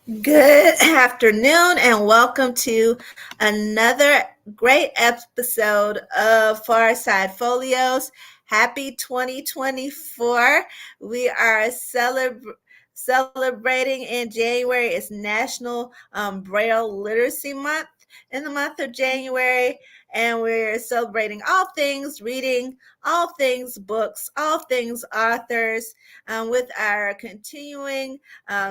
Good afternoon, and welcome to another great episode of PharSide Pholios. Happy 2024. We are celebrating in January. It's National Braille Literacy Month in the month of January, and we're celebrating all things reading, all things books, all things authors, with our continuing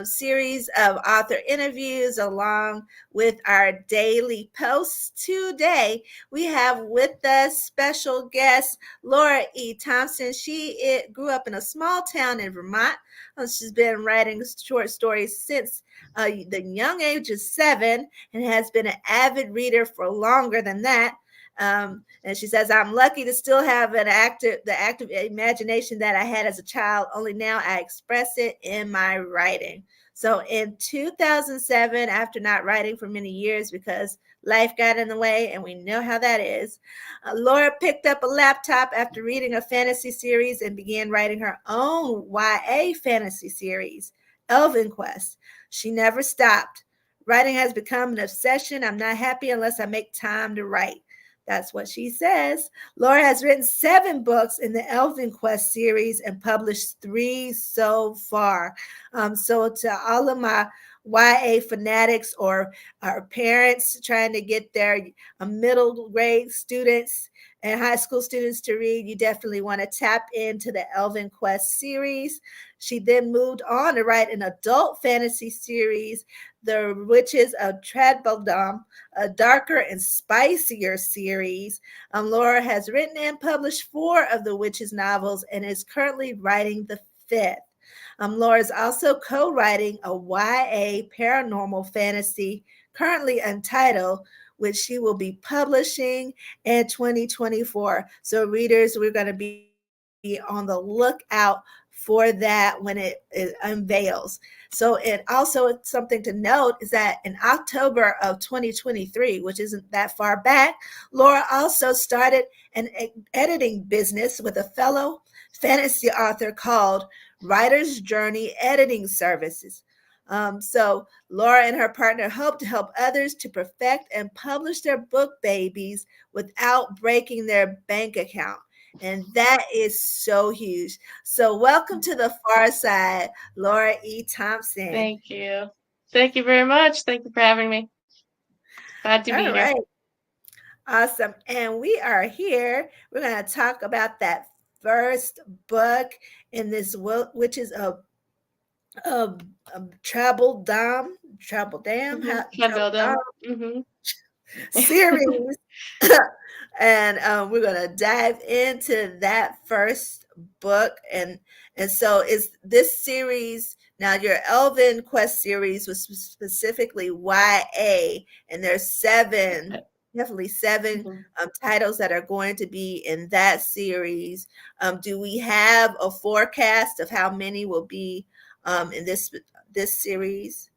series of author interviews along with our daily posts. Today, we have with us special guest Laura E. Thompson. She grew up in a small town in Vermont. She's been writing short stories since the young age of 7 and has been an avid reader for longer than that. And she says, I'm lucky to still have the active imagination that I had as a child, only now I express it in my writing. So in 2007, after not writing for many years because life got in the way, and we know how that is, Laura picked up a laptop after reading a fantasy series and began writing her own YA fantasy series, Elven Quest. She never stopped. Writing has become an obsession. I'm not happy unless I make time to write. That's what she says. Laura has written 7 books in the Elven Quest series and published 3 so far. So to all of my YA fanatics or our parents trying to get their middle grade students and high school students to read, you definitely want to tap into the Elven Quest series. She then moved on to write an adult fantasy series, The Witches of Tradbeldam, a darker and spicier series. Laura has written and published 4 of the Witches novels and is currently writing the 5th. Laura is also co-writing a YA paranormal fantasy, currently untitled, which she will be publishing in 2024. So readers, we're going to be on the lookout for that when it unveils. So, and also something to note is that in October of 2023, which isn't that far back, Laura also started an editing business with a fellow fantasy author called Writer's Journey Editing Services. So Laura and her partner hope to help others to perfect and publish their book babies without breaking their bank account. And that is so huge. So welcome to the far side, Laura E. Thompson. Thank you. Thank you very much. Thank you for having me. Glad to be All here. right. Awesome. And we are here. We're going to talk about that first book in this, which is a Tradbeldam, Tradbeldam. Mm-hmm. series. And we're going to dive into that first book. And so is this series, now your Elven Quest series was specifically YA, and there's 7, definitely 7 titles that are going to be in that series. Do we have a forecast of how many will be in this series?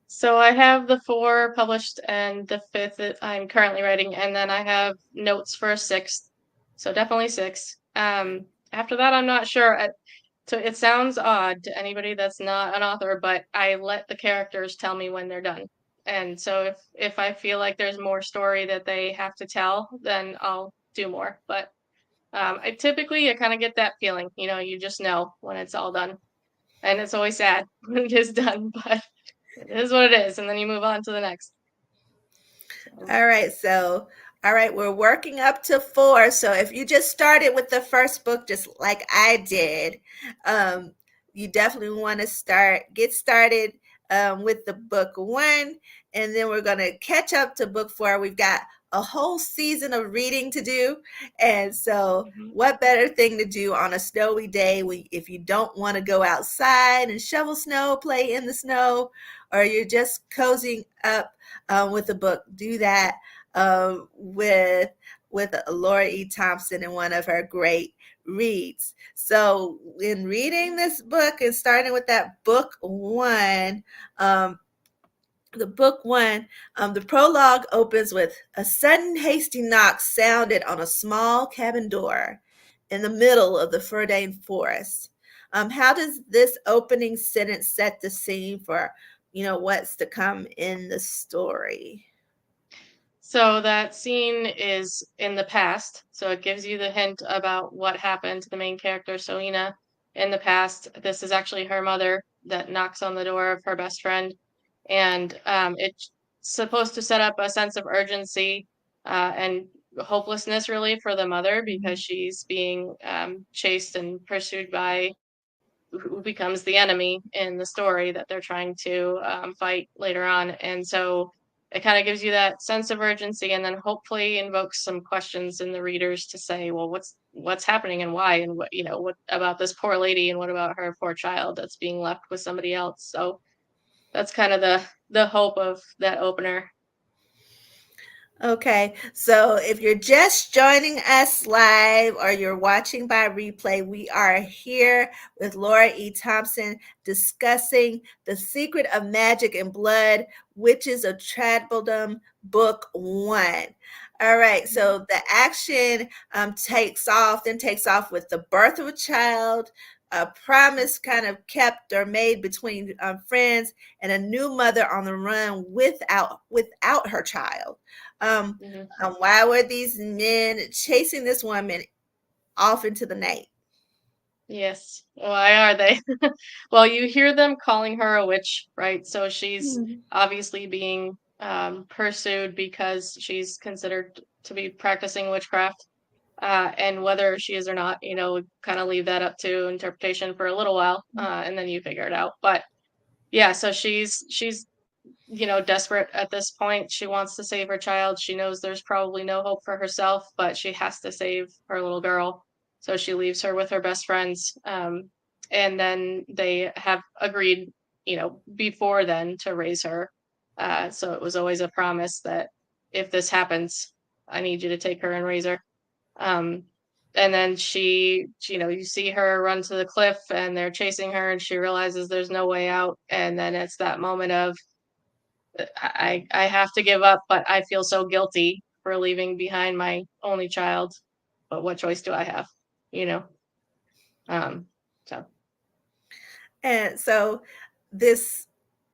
So I have the 4 published and the 5th that I'm currently writing, and then I have notes for a 6th. So definitely 6. After that, I'm not sure. So it sounds odd to anybody that's not an author, but I let the characters tell me when they're done. And so if I feel like there's more story that they have to tell, then I'll do more. But I kind of get that feeling, you just know when it's all done. And it's always sad when it is done, but it is what it is. And then you move on to the next. All right, we're working up to 4. So if you just started with the first book, just like I did, you definitely want to get started with the book 1, and then we're going to catch up to book 4. We've got a whole season of reading to do, and so what better thing to do on a snowy day if you don't want to go outside and shovel snow, play in the snow, or you're just cozying up with a book. Do that with Laura E. Thompson and one of her great reads. So in reading this book and starting with that book 1, the prologue opens with a sudden hasty knock sounded on a small cabin door in the middle of the Ferdane forest. How does this opening sentence set the scene for what's to come in the story. So that scene is in the past. So it gives you the hint about what happened to the main character, Selena, in the past. This is actually her mother that knocks on the door of her best friend. And it's supposed to set up a sense of urgency and hopelessness, really, for the mother because she's being chased and pursued by who becomes the enemy in the story that they're trying to fight later on. And so it kind of gives you that sense of urgency, and then hopefully invokes some questions in the readers to say, well, what's happening and why, and what about this poor lady, and what about her poor child that's being left with somebody else. So that's kind of the hope of that opener. Okay, so if you're just joining us live or you're watching by replay, we are here with Laura E. Thompson discussing The Secret of Magic and Blood, Witches of Tradbeldam Book 1. All right, so the action takes off with the birth of a child, a promise kind of kept or made between friends, and a new mother on the run without her child. Why were these men chasing this woman off into the night? Yes. Why are they? Well, you hear them calling her a witch, right? So she's obviously being pursued because she's considered to be practicing witchcraft. And whether she is or not, kind of leave that up to interpretation for a little while, and then you figure it out. But yeah, so she's desperate at this point. She wants to save her child. She knows there's probably no hope for herself, but she has to save her little girl. So she leaves her with her best friends. And then they have agreed, before then to raise her. So it was always a promise that if this happens, I need you to take her and raise her. Um, and then you see her run to the cliff and they're chasing her and she realizes there's no way out. And then it's that moment of, I have to give up, but I feel so guilty for leaving behind my only child. But what choice do I have? You know. So. And so this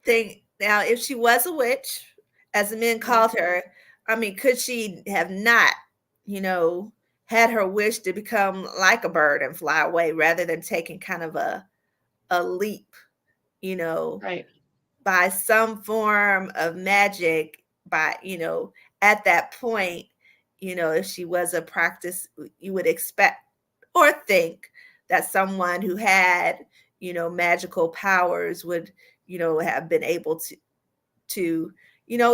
thing now, if she was a witch, as the men called her, I mean, could she have not, had her wish to become like a bird and fly away rather than taking kind of a leap, Right. by some form of magic, by at that point, if she was a practice, you would expect or think that someone who had magical powers would have been able to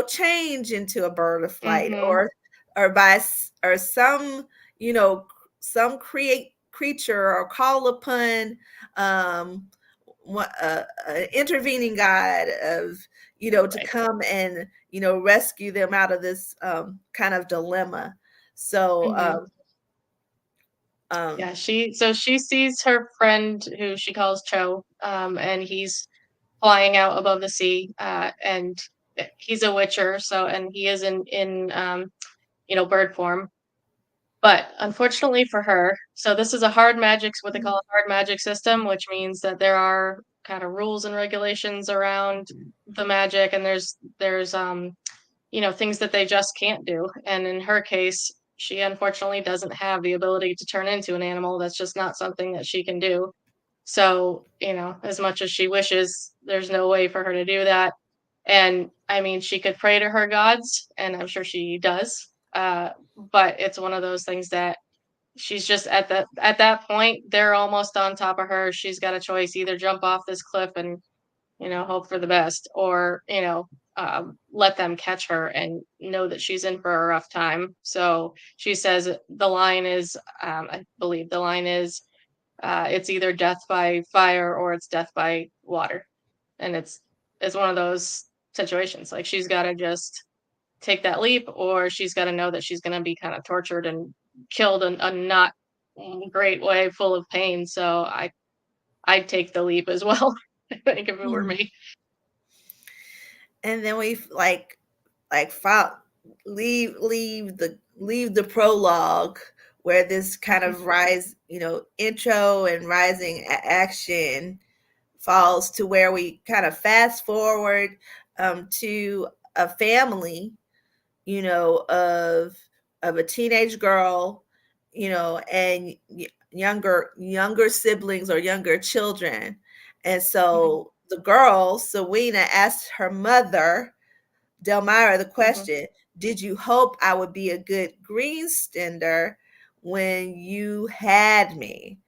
change into a bird of flight, Mm-hmm. or some some creature, or call upon an intervening God of to Right. come and rescue them out of this kind of dilemma. So Mm-hmm. Yeah. She sees her friend who she calls Cho, and he's flying out above the sea, and he's a witcher. So and he is in bird form. But unfortunately for her, so this is a hard magic, what they call a hard magic system, which means that there are kind of rules and regulations around the magic, and there's things that they just can't do. And in her case, she unfortunately doesn't have the ability to turn into an animal. That's just not something that she can do. So, as much as she wishes, there's no way for her to do that. And I mean, she could pray to her gods, and I'm sure she does. But it's one of those things that she's just at that point, they're almost on top of her. She's got a choice: either jump off this cliff and hope for the best, or let them catch her and know that she's in for a rough time. So she says the line is, I believe the line is, it's either death by fire or it's death by water, and it's one of those situations. Like she's got to just take that leap, or she's got to know that she's going to be kind of tortured and killed in a not great way, full of pain. So I'd take the leap as well. I think if it were me. And then we leave the prologue, where this kind of intro and rising action falls to where we kind of fast forward to a family, of a teenage girl, and younger siblings or younger children. And Mhm. so the girl, Sawina, asked her mother, Delmira, the Mhm. question, did you hope I would be a good green stender when you had me?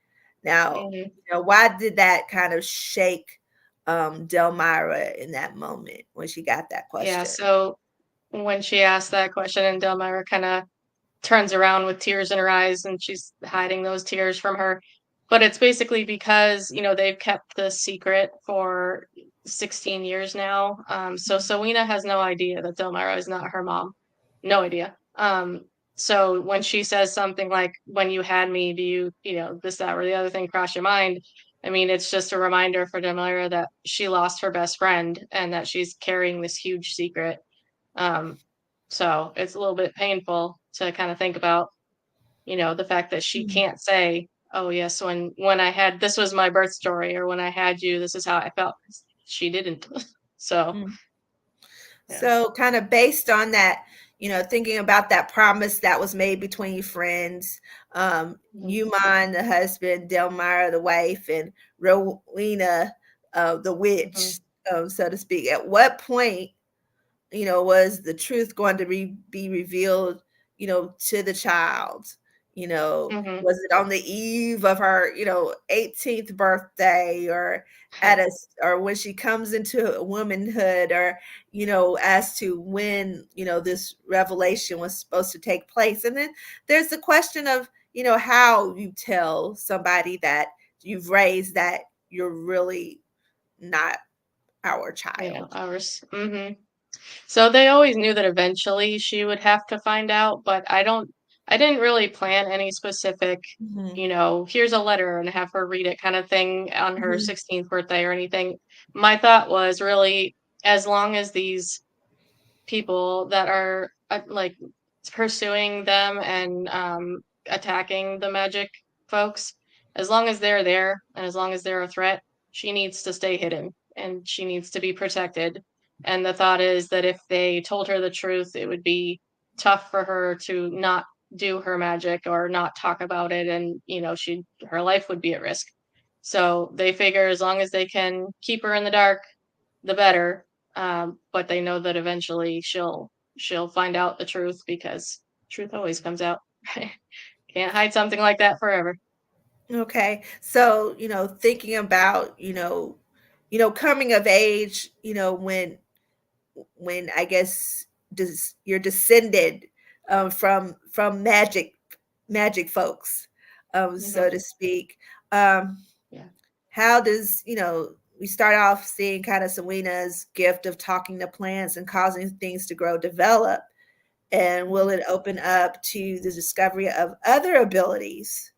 Now, Mhm. why did that kind of shake Delmira in that moment when she got that Yeah, question? so when she asked that question and Delmira kinda turns around with tears in her eyes and she's hiding those tears from her. But it's basically because, they've kept the secret for 16 years now. So Sowena has no idea that Delmira is not her mom. No idea. So when she says something like, when you had me, do you, this, that, or the other thing cross your mind? I mean, it's just a reminder for Delmira that she lost her best friend and that she's carrying this huge secret. Um, so it's a little bit painful to kind of think about, the fact that she Mhm. can't say, "Oh yes, when I had this was my birth story," or "When I had you, this is how I felt." She didn't. So Mm. yeah. So, kind of based on that, thinking about that promise that was made between friends, Mhm. Yuman, the husband, Delmira, the wife, and Rowena, the Mhm. witch, so to speak. At what point was the truth going to be revealed, to the child? Mhm. Was it on the eve of her, 18th birthday, or or when she comes into womanhood, or, as to when, this revelation was supposed to take place? And then there's the question of, how you tell somebody that you've raised that you're really not our Yeah, child. ours. Mhm. So they always knew that eventually she would have to find out, but I didn't really plan any specific, Mhm. here's a letter and have her read it kind of thing on her Mhm. 16th birthday or anything. My thought was really, as long as these people that are like pursuing them and attacking the magic folks, as long as they're there and as long as they're a threat, she needs to stay hidden and she needs to be protected. And the thought is that if they told her the truth, it would be tough for her to not do her magic or not talk about it, and she her life would be at risk. So they figure as long as they can keep her in the dark, the better. But they know that eventually she'll find out the truth because truth always comes out. Right? Can't hide something like that forever. Okay. So, thinking about, coming of age, when I guess you're descended from magic folks, so Hmm. to speak. Um, Yeah. how does, we start off seeing kind of Selena's gift of talking to plants and causing things to grow, develop, and will Hmm. it open up to the discovery of other abilities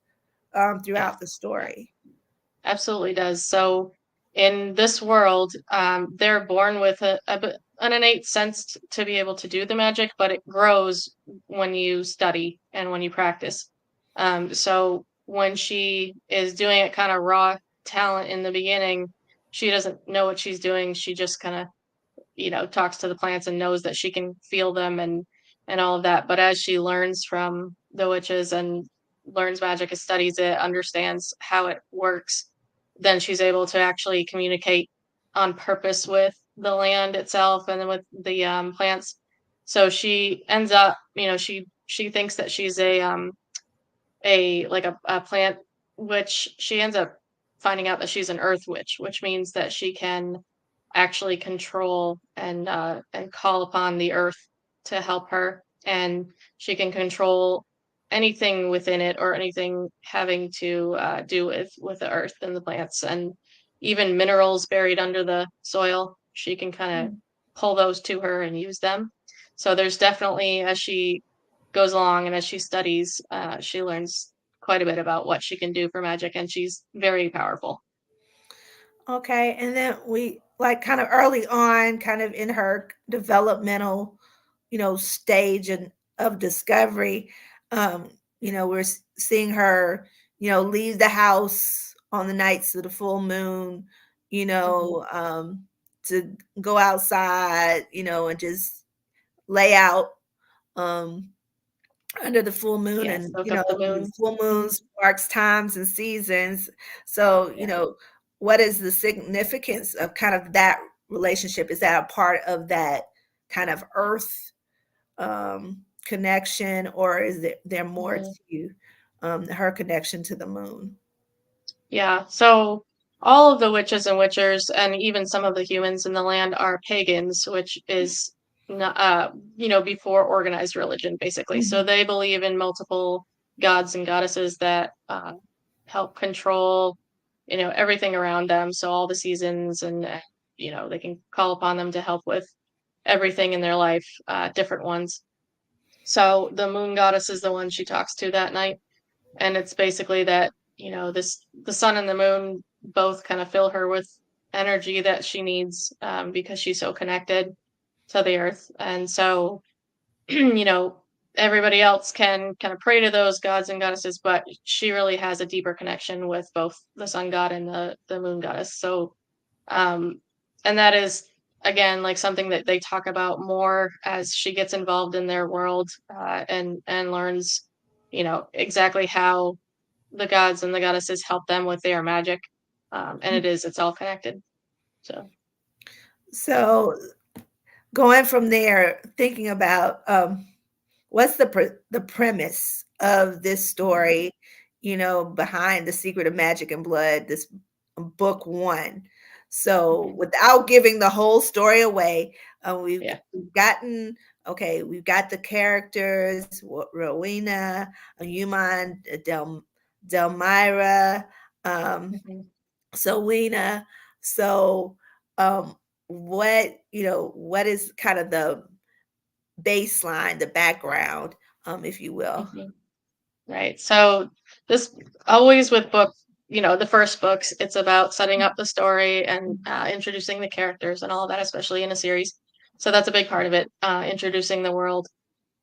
Yeah. throughout the Yeah. story? Absolutely does. So in this world, they're born with an innate sense to be able to do the magic, but it grows when you study and when you practice. So when she is doing it kind of raw talent in the beginning, she doesn't know what she's doing. She just kind of talks to the plants and knows that she can feel them and all of that. But as she learns from the witches and learns magic and studies it, understands how it works, then she's able to actually communicate on purpose with the land itself and then with the plants. So she ends up, she thinks that she's a plant witch. She ends up finding out that she's an earth witch, which means that she can actually control and call upon the earth to help her, and she can control anything within it or anything having to do with the earth and the plants and even minerals buried under the soil. She can kind of Mm. pull those to her and use them. So there's definitely, as she goes along and as she studies, she learns quite a bit about what she can do for magic, and she's very powerful. Okay, and then we like kind of early on, kind of in her developmental, stage and of discovery. Um, we're seeing her, leave the house on the nights of the full moon, you Mhm. know, to go outside, and just lay out um, under the full moon. Yeah, And, soak up the the moon. full Mhm. moons marks times and seasons. So, Yeah. what is the significance of kind of that relationship? Is that a part of that kind of earth connection, or is there more Mhm. to her connection to the moon? Yeah, so all of the witches and witchers, and even some of the humans in the land are pagans, which is not, before organized religion, basically. So Mhm. they believe in multiple gods and goddesses that help control, everything around them. So all the seasons, and they can call upon them to help with everything in their life, different ones. So the moon goddess is the one she talks to that night, and it's basically that the sun and the moon both kind of fill her with energy that she needs, because she's so connected to the earth. And so everybody else can kind of pray to those gods and goddesses, but she really has a deeper connection with both the sun god and the moon goddess. So um and that is, again, like something that they talk about more as she gets involved in their world, and learns exactly how the gods and the goddesses help them with their magic. And it's all connected. So, So going from there, thinking about what's the premise of this mhm, story, behind The Secret of Magic and Blood, this book one. So mhm, without giving the whole story away, yeah. we've gotten okay, we've got the characters, Rowena, Human, Delmira, um, Mhm, Selena. So um, what is kind of the baseline, the background, if you will? mhm. Right. So this always with book, the first books, it's about setting up the story and introducing the characters and all of that, especially in a series. So that's a big part of it, introducing the world.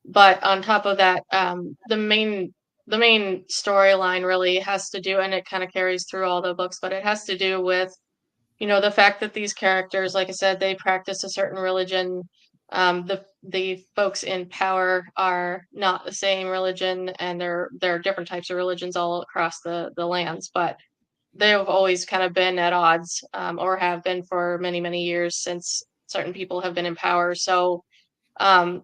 But on top of that, the main storyline really has to do, and it kind of carries through all the books, but it has to do with the fact that these characters, like I said, they practice a certain religion. The folks in power are not the same religion, and there are different types of religions all across the lands, but they've always kind of been at odds, or have been for many many years since certain people have been in power. So um,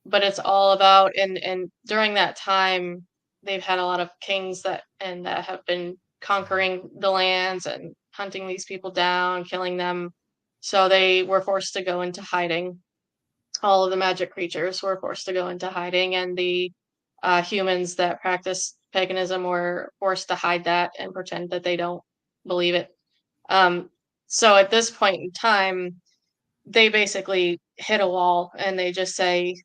but it's all about, and during that time, they've had a lot of kings that have been conquering the lands and hunting these people down, killing them. So they were forced to go into hiding. All of the magic creatures were forced to go into hiding, and the humans that practice paganism were forced to hide that and pretend that they don't believe it. Um, so at this point in time, they basically hit a wall and they just say,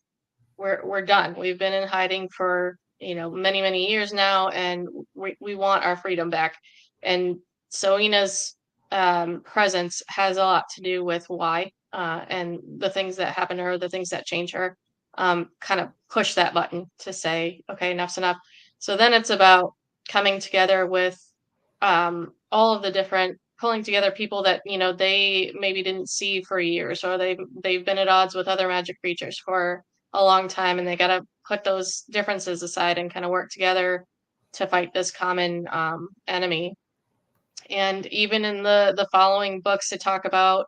we're done. We've been in hiding for, many, many years now, and we want our freedom back. And Selena's presence has a lot to do with why, and the things that happen to her, the things that change her, kind of push that button to say, okay, enough's enough. So then it's about coming together with all of the different pulling together people that they maybe didn't see for years, or they've been at odds with other magic creatures for a long time, and they got to put those differences aside and kind of work together to fight this common enemy. And even in the following books, to talk about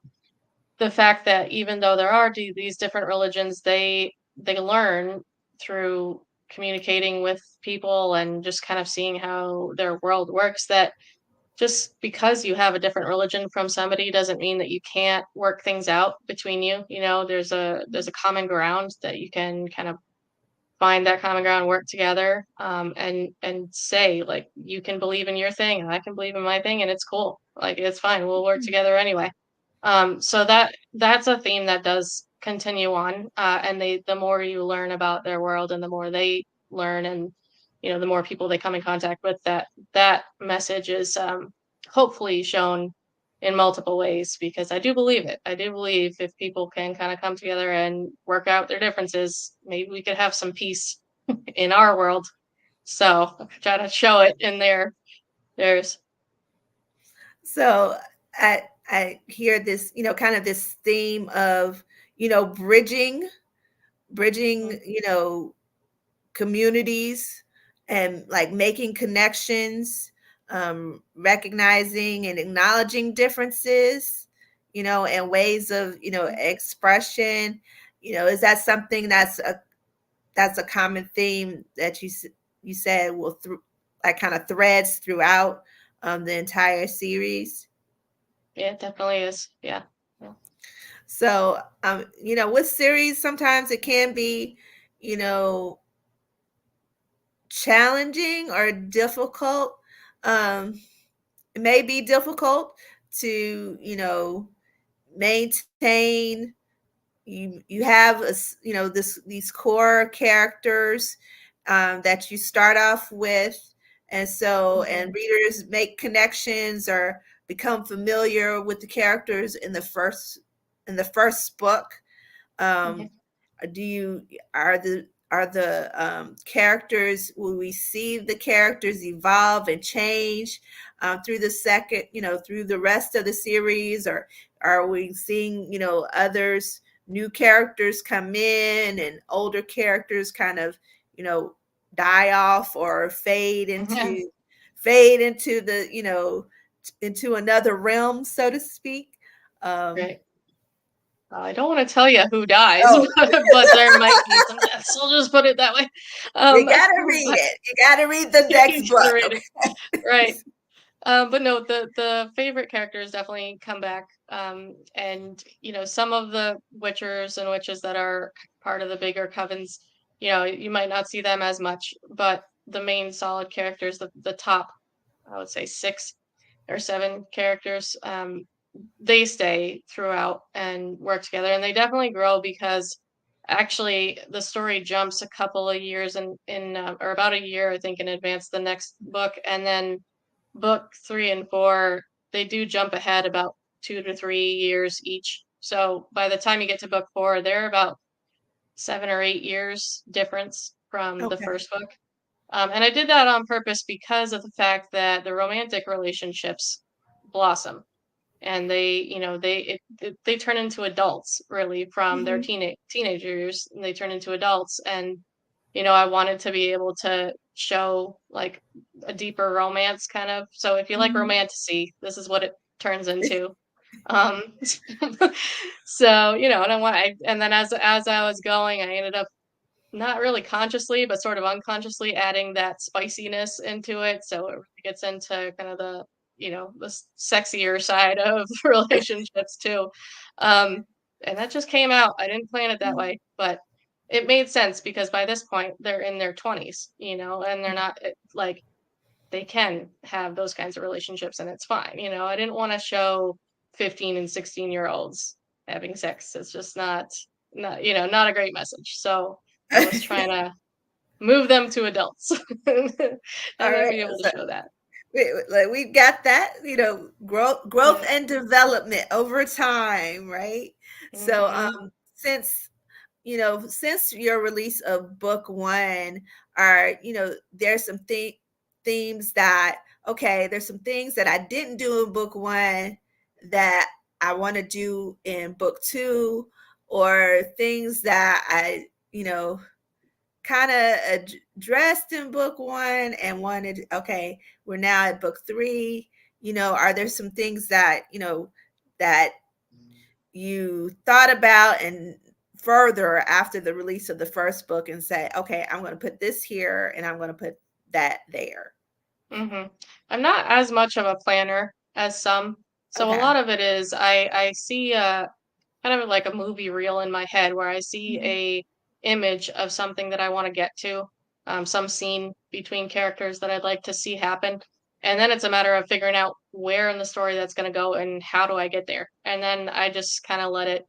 the fact that even though there are these different religions, they learn through communicating with people and just kind of seeing how their world works, that just because you have a different religion from somebody doesn't mean that you can't work things out between you. There's a common ground that you can kind of find that common ground, work together, and say, like, you can believe in your thing and I can believe in my thing, and it's cool. Like, it's fine. We'll work together anyway. So that's a theme that does continue on, and the more you learn about their world and the more they learn, and the more people they come in contact with, that message is hopefully shown in multiple ways, because I do believe it. I do believe if people can kind of come together and work out their differences, maybe we could have some peace in our world. So I try to show it in theirs. So I I hear this, kind of this theme of, bridging, Mhm. communities and like making connections, recognizing and acknowledging differences, and ways of, expression. Is that something that's a common theme that you said will through like kind of threads throughout the entire series? Yeah, it definitely is. Yeah. Yeah. So, with series, sometimes it can be, you know, challenging or difficult. It may be difficult to, maintain. You have these core characters that you start off with, and Mhm. readers make connections or become familiar with the characters in the first book. Mhm. um, do you are the characters, will we see the characters evolve and change through the second, through the rest of the series, or are we seeing, others, new characters come in and older characters kind of, you know die off or Yeah. fade into the, into another realm, so to speak? um Right. I don't want to tell you who dies, oh, but there might be some deaths. I'll just put it that way. you gotta read But it. You gotta read the you next book. gotta read it. Okay. Right. But no, the favorite characters definitely come back. And some of the witchers and witches that are part of the bigger covens, you might not see them as much, but the main solid characters, the top, I would say 6 or 7 characters, they stay throughout and work together, and they definitely grow because actually the story jumps a couple of years or about a year, I think, in advance the next book, and then book 3 and 4, they do jump ahead about 2 to 3 years each. So by the time you get to book 4, they're about 7 or 8 years difference from the Okay. first book. And I did that on purpose because of the fact that the romantic relationships blossom, and they turn into adults really from their Mhm. teenagers, and they turn into adults. And I wanted to be able to show like a deeper romance kind of. So if you like Mhm. romantasy, this is what it turns into. um so and and then as I was going, I ended up not really consciously, but sort of unconsciously adding that spiciness into it. So it really gets into kind of the sexier side of relationships too. Um, and that just came out. I didn't plan it that Mhm. way, but it made sense because by this point they're in their 20s, and they're not like they can have those kinds of relationships and it's fine. I didn't want to show 15 and 16-year-olds having sex. It's just not a great message. So I was trying to move them to adults and All then right. be able to So show that. we got that, growth Yeah. and development over time, right? So, Hmm. since your release of book one, are there's some themes that, okay, there's some things that I didn't do in book one that I want to do in book two, or things that I, kind of addressed in book one and wanted, okay, we're now at book three. Are there some things that, that you thought about and further after the release of the first book and say, okay, I'm going to put this here and I'm going to put that there? Hmm. I'm not as much of a planner as some. So a Okay. lot of it is I see kind of like a movie reel in my head where I see Mhm. a image of something that I want to get to, some scene between characters that I'd like to see happen. And then it's a matter of figuring out where in the story that's going to go and how do I get there. And then I just kind of let it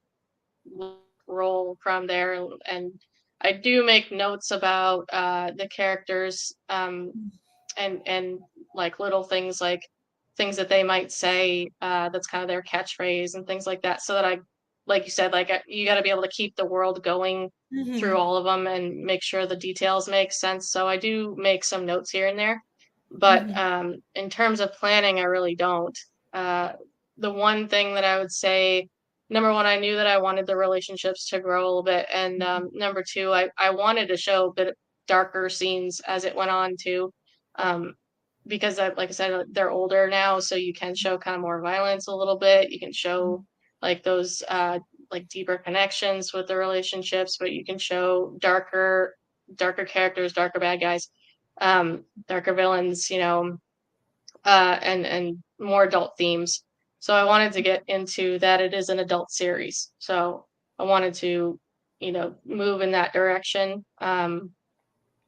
roll from there. And I do make notes about the characters, and like little things like things that they might say, that's kind of their catchphrase and things like that, so that I like you said, like, you got to be able to keep the world going through Mhm. all of them and make sure the details make sense. So I do make some notes here and there, but Mhm. in terms of planning, I really don't. the one thing that I would say, number one, I knew that I wanted the relationships to grow a little bit, and number two, I wanted to show a bit darker scenes as it went on too, um, because like I said, they're older now, so you can show kind of more violence a little bit. You can show like those like deeper connections with the relationships, but you can show darker characters, darker bad guys, darker villains, and more adult themes. So I wanted to get into that. It is an adult series, so I wanted to, move in that direction.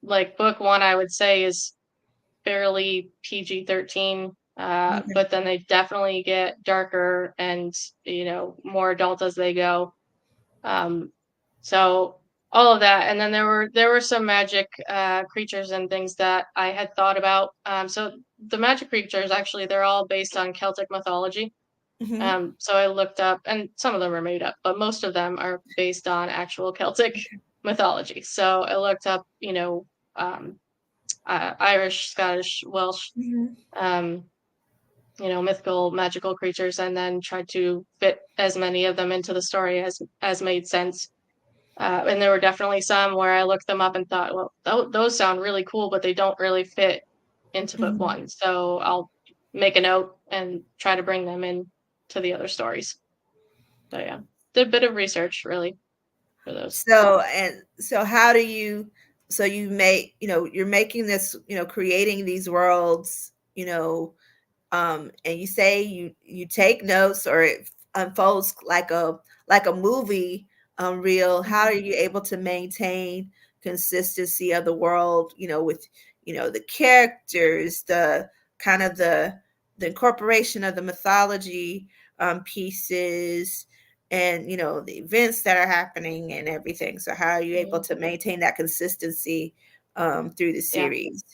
Like book one, I would say is fairly PG-13, Mhm. but then they definitely get darker and more adult as they go. Um, so all of that, and then there were some magic creatures and things that I had thought about. So the magic creatures actually they're all based on Celtic mythology. Mhm. So I looked up, and some of them are made up, but most of them are based on actual Celtic mythology. So I looked up, um, Irish, Scottish, Welsh, Mhm. um, mythical, magical creatures, and then tried to fit as many of them into the story as made sense. And there were definitely some where I looked them up and thought, well, those sound really cool, but they don't really fit into book Mhm. one. So I'll make a note and try to bring them in to the other stories. So yeah, did a bit of research really for those. So how do you so you make, you're making this, creating these worlds, and you say you take notes or it unfolds like a movie reel. How are Mhm. you able to maintain consistency of the world, with the characters, the kind of the incorporation of the mythology pieces, and the events that are happening and everything? So how are you able Mhm. to maintain that consistency through the Yeah. series?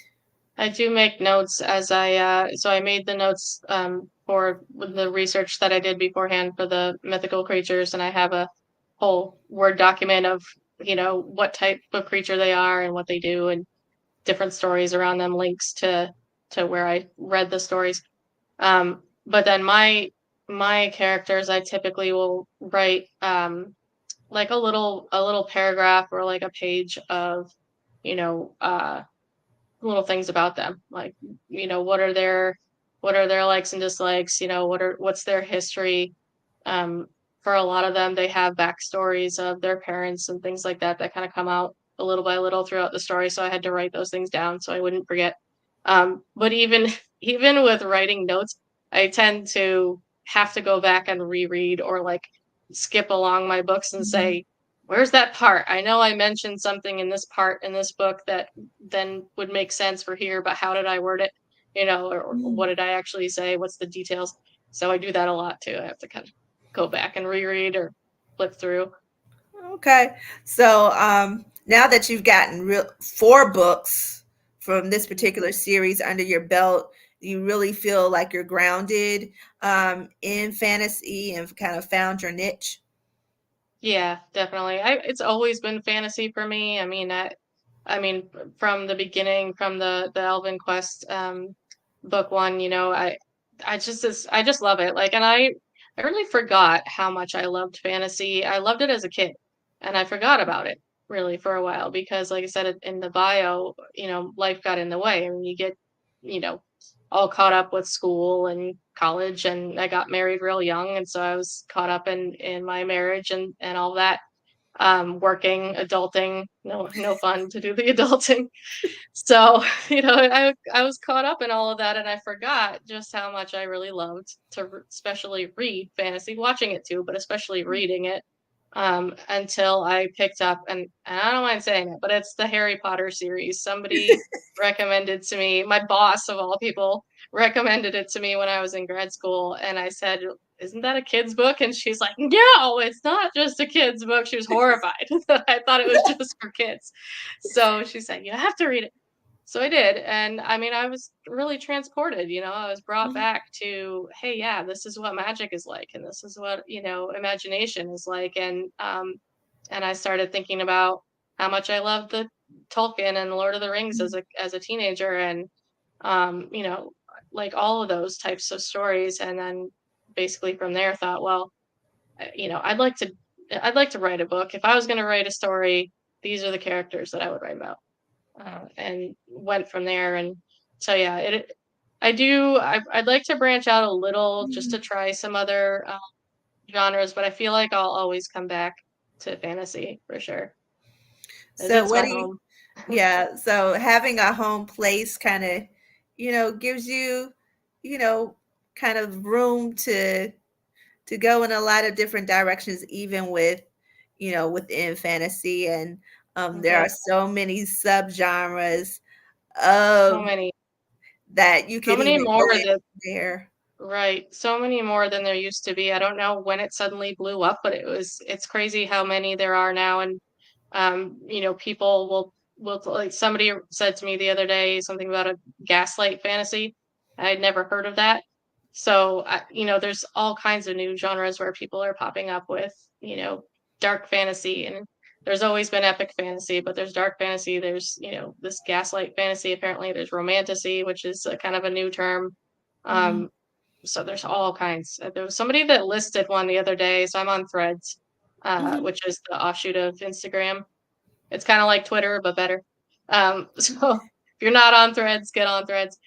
I do make notes as so I made the notes for the research that I did beforehand for the mythical creatures, and I have a whole Word document of, what type of creature they are and what they do and different stories around them, links to where I read the stories. But then my characters, I typically will write like a little paragraph or like a page of, you know, uh little things about them, like, what are their likes and dislikes, what's their history. um for a lot of them they have backstories of their parents and things like that that kind of come out a little by little throughout the story, so I had to write those things down so I wouldn't forget. But even even with writing notes, I tend to have to go back and reread or like skip along my books and Mhm. say, where's that part? I know I mentioned something in this part in this book that then would make sense for here, but how did I word it? Or what Mhm. did I actually say? What's the details? So I do that a lot too. I have to kind of go back and reread or flip through. Okay. So now that you've gotten four books from this particular series under your belt, you really feel like you're grounded in fantasy and kind of found your niche. Yeah, definitely. It's always been fantasy for me. I mean, from the beginning, from the Elven Quest book one, I just love it. Like, and I really forgot how much I loved fantasy. I loved it as a kid, and I forgot about it really for a while because, like I said in the bio, life got in the way. I mean, you get, you know, all caught up with school and college, and I got married real young, and so I was caught up in my marriage and all that. Working, adulting, no fun to do the adulting. So, I was caught up in all of that, and I forgot just how much I really loved to especially read fantasy, watching it too, but especially reading it. Until I picked up, and I don't mind saying it, but it's the Harry Potter series. Somebody recommended to me, my boss of all people recommended it to me when I was in grad school, and I said, "Isn't that a kid's book?" And she's like, "No, it's not just a kid's book." She was horrified that I thought it was just for kids. So she said, "You have to read it." So I did, and I mean, I was really transported, I was brought Mhm. back to, hey, yeah, this is what magic is like, and this is what, imagination is like, and I started thinking about how much I loved the Tolkien and Lord of the Rings as a teenager, and um, you know, like all of those types of stories, and then basically from there thought, well, I'd like to write a book. If I was going to write a story, these are the characters that I would write about, and went from there. And so yeah, I'd like to branch out a little just to Mhm. try some other genres, but I feel like I'll always come back to fantasy for sure, as So it's what my do you home. yeah, so having a home place kind of, gives you, you know, kind of room to go in a lot of different directions, even with, within fantasy. And there are Okay, so many subgenres so of many, that you so could many even more go in that there. right, so many more than there used to be. I don't know when it suddenly blew up, but it's crazy how many there are now. And people will like somebody said to me the other day something about a gaslight fantasy. I had never heard of that. So there's all kinds of new genres where people are popping up with dark fantasy, and there's always been epic fantasy, but there's dark fantasy. There's this gaslight fantasy. Apparently, there's romantasy, which is a kind of a new term. Mhm, Um, so there's all kinds. There was somebody that listed one the other day. So I'm on Threads, mhm. which is the offshoot of Instagram. It's kind of like Twitter, but better. So if you're not on Threads, get on Threads.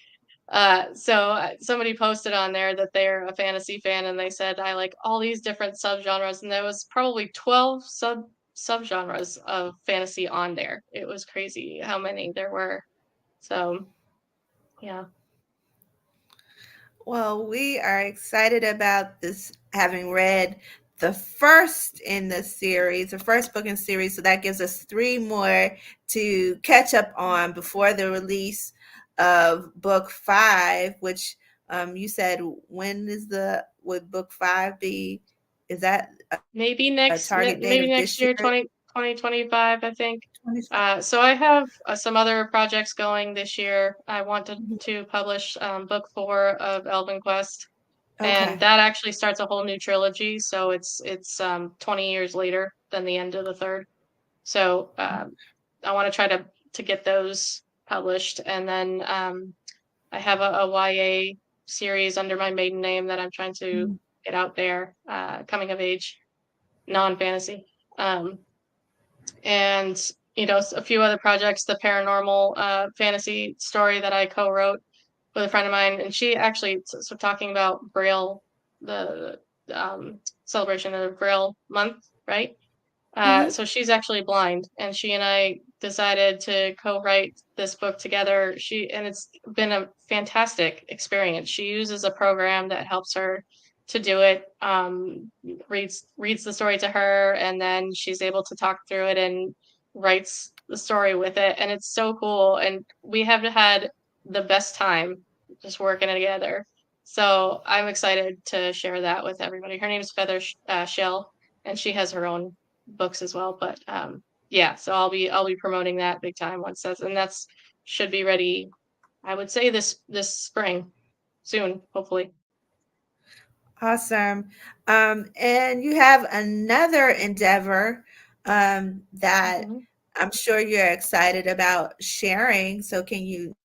Somebody posted on there that they're a fantasy fan, and they said I like all these different subgenres, and there was probably 12 subgenres of fantasy on there. It was crazy how many there were. So yeah, Well, we are excited about this, having read the first in the series, the first book in series. So that gives us three more to catch up on before the release of book five, which you said, when would book five be? Is that a target date maybe of this next year, year? 2025, I think. 25. So I have some other projects going this year. I want Mhm. to publish book 4 of Elven Quest, and Okay. that actually starts a whole new trilogy. So it's 20 years later than the end of the third. So I want to try to get those published, and then I have a YA series under my maiden name that I'm trying to Mhm. get out there, coming of age, non fantasy. Um, and a few other projects, the paranormal fantasy story that I co-wrote with a friend of mine, and she actually, so talking about Braille, the celebration of Braille month, right? Mhm. So she's actually blind, and she and I decided to co-write this book together. And it's been a fantastic experience. She uses a program that helps her to do it. Reads the story to her, and then she's able to talk through it and writes the story with it. And it's so cool. And we have had the best time just working together. So I'm excited to share that with everybody. Her name's Shell, and she has her own books as well. But yeah, so I'll be promoting that big time once that's should be ready. I would say this spring, soon, hopefully. Awesome. And you have another endeavor that Mhm. I'm sure you're excited about sharing. So can you,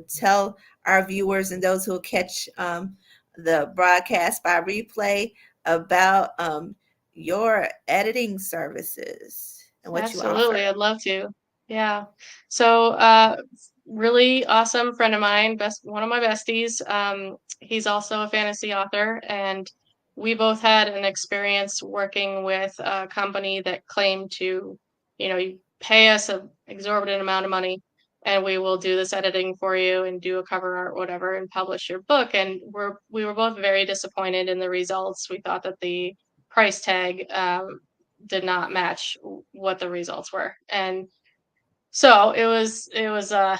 tell our viewers and those who will catch the broadcast by replay about your editing services and what you offer? Absolutely, I'd love to. Yeah. So, really awesome friend of mine, best one of my besties. He's also a fantasy author, and we both had an experience working with a company that claimed to, you pay us an exorbitant amount of money, and we will do this editing for you and do a cover art, whatever, and publish your book. And we were both very disappointed in the results. We thought that the price tag did not match what the results were. And so it was a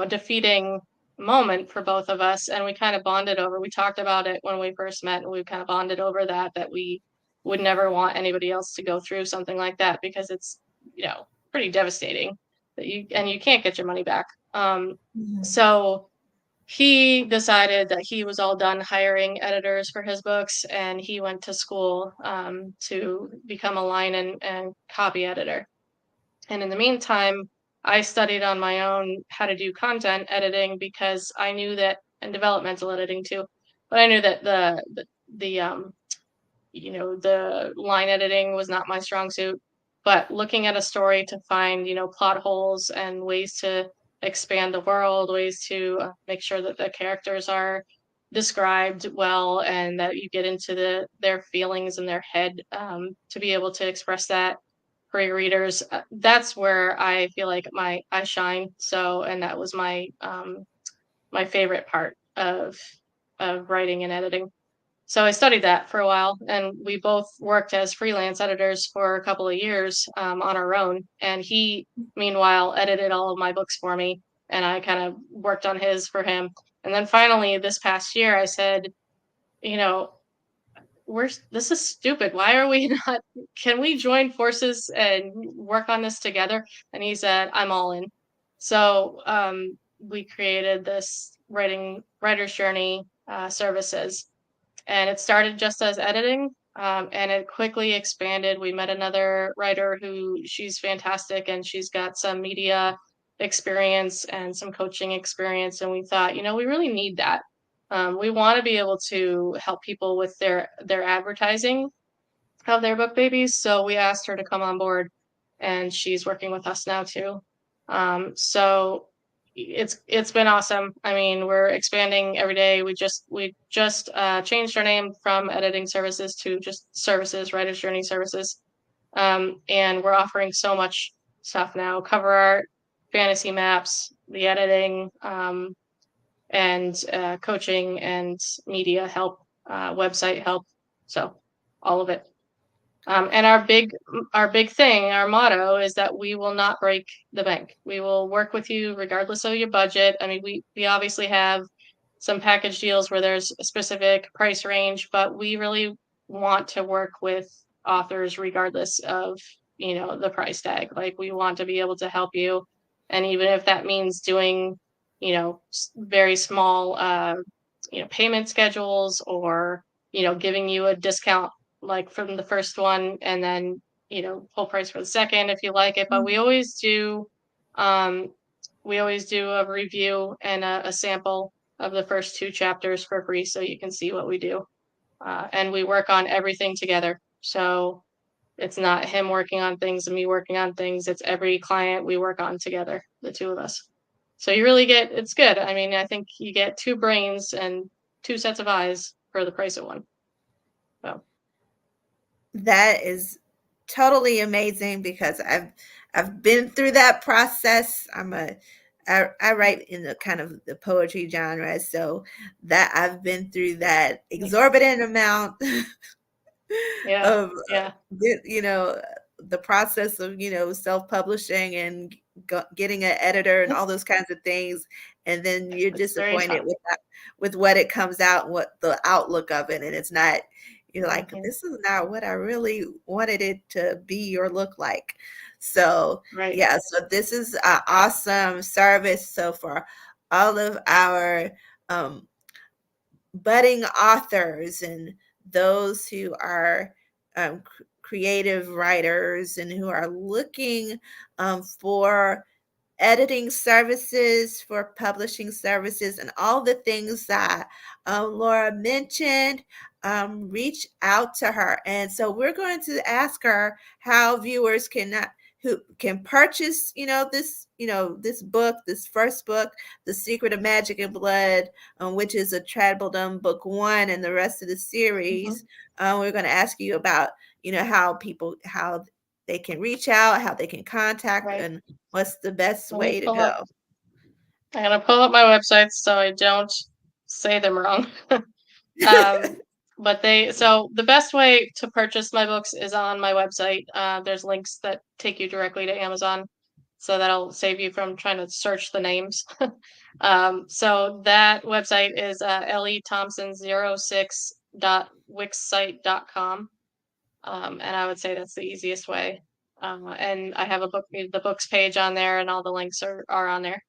defeating moment for both of us, and we kind of bonded over. We talked about it when we first met, and we kind of bonded over that we would never want anybody else to go through something like that, because it's pretty devastating that you can't get your money back. Mhm. So he decided that he was all done hiring editors for his books, and he went to school to become a line and copy editor. And in the meantime, I studied on my own how to do content editing, because I knew that, and developmental editing too, but I knew that the line editing was not my strong suit, but looking at a story to find, plot holes and ways to expand the world, ways to make sure that the characters are described well and that you get into their feelings in their head, to be able to express that for your readers. That's where I feel like I shine. So, and that was my favorite part of writing and editing. So I studied that for a while, and we both worked as freelance editors for a couple of years, on our own. And he, meanwhile, edited all of my books for me, and I kind of worked on his for him. And then finally, this past year, I said, you know, this is stupid. Why are we not? Can we join forces and work on this together? And he said, I'm all in. So we created this writer's journey services, and it started just as editing, and it quickly expanded. We met another writer who she's fantastic, and she's got some media experience and some coaching experience, and we thought, we really need that. We want to be able to help people with their advertising of their book babies, so we asked her to come on board, and she's working with us now too. So it's been awesome. I mean, we're expanding every day. We just changed our name from editing services to just services, writer's journey services. And we're offering so much stuff now: cover art, fantasy maps, the editing, and coaching and media help, website help. So all of it. And our big thing, our motto is that we will not break the bank. We will work with you regardless of your budget. I mean, we obviously have some package deals where there's a specific price range, but we really want to work with authors regardless of, the price tag. Like, we want to be able to help you. And even if that means doing, very small, payment schedules, or, giving you a discount like from the first one, and then, full price for the second if you like it. But um we always do a review and a sample of the first 2 chapters for free, so you can see what we do. And we work on everything together. So it's not him working on things and me working on things. It's every client we work on together, the two of us. So it's good. I mean, I think you get 2 brains and 2 sets of eyes for the price of one. So That is totally amazing because I've been through that process. I write in the kind of the poetry genre, so that I've been through that exorbitant amount yeah, of yeah, the process of self-publishing and getting an editor and all those kinds of things, and then you're it's very disappointed tough. with what it comes out, what the outlook of it, and it's not. You're like, Mhm. this is not what I really wanted it to be or look like. So Right. yeah, so this is an awesome service. So for all of our um, budding authors and those who are creative writers and who are looking for editing services, for publishing services, and all the things that Laura mentioned, reach out to her. And so we're going to ask her how viewers who can purchase, this book, this first book, The Secret of Magic and Blood, Witches of Tradbeldam Book 1, and the rest of the Mhm. series. We're going to ask you about, how they can reach out, how they can contact, Right. and what's the best Let me way to pull up. go. I'm gonna pull up my websites so I don't say them wrong. Um, but the best way to purchase my books is on my website. There's links that take you directly to Amazon, so that'll save you from trying to search the names. So that website is lethompson06.wixsite.com. And I would say that's the easiest way. And I have the books page on there, and all the links are on there.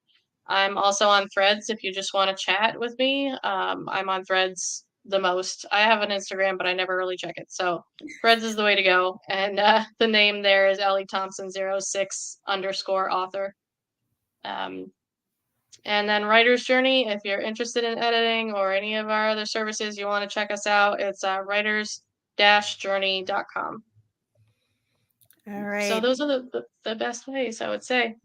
I'm also on Threads if you just want to chat with me. I'm on Threads the most. I have an Instagram, but I never really check it. So Threads is the way to go. And the name there is Ellie Thompson 06 _ author. Um, And then Writer's Journey, if you're interested in editing or any of our other services, you want to check us out, it's writers-journey.com. All So right. those are the best ways, I would say.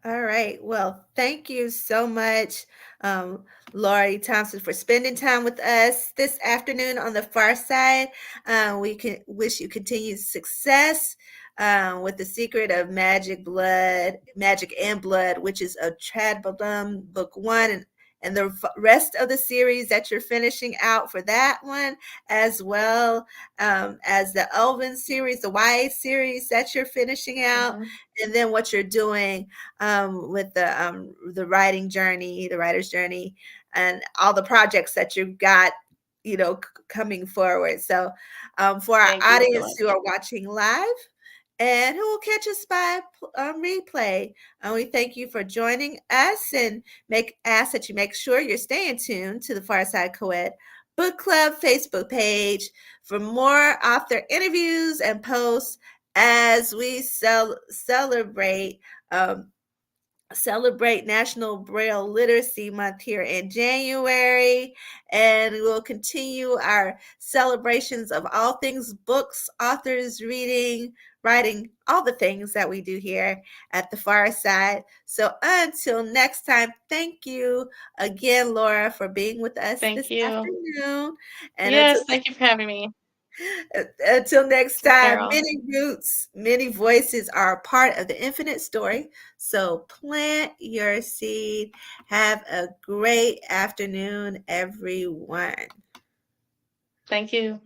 All right. Well, thank you so much, Laurie Thompson, for spending time with us this afternoon on the far side. We can wish you continued success with the secret of Magik and Blood, Witches of Tradbeldam Book 1, and the rest of the series that you're finishing out for that one, as well as the Elven series, the YA series that you're finishing out, and then what you're doing with the writing journey, the writer's journey, and all the projects that you've got, coming forward. So, for our Thank you so audience much. who are watching live and who will catch us by replay, we thank you for joining us and ask that you make sure you're staying tuned to the Farside Coed Book Club Facebook page for more author interviews and posts as we celebrate National Braille Literacy Month here in January, and we will continue our celebrations of all things books, authors, reading, writing, all the things that we do here at the Far Side. So until next time, thank you again, Laura, for being with us Thank this you. afternoon. And Yes, thank you for having me. until next time, Carol. many roots, many voices are a part of the infinite story. So plant your seed. Have a great afternoon, everyone. Thank you.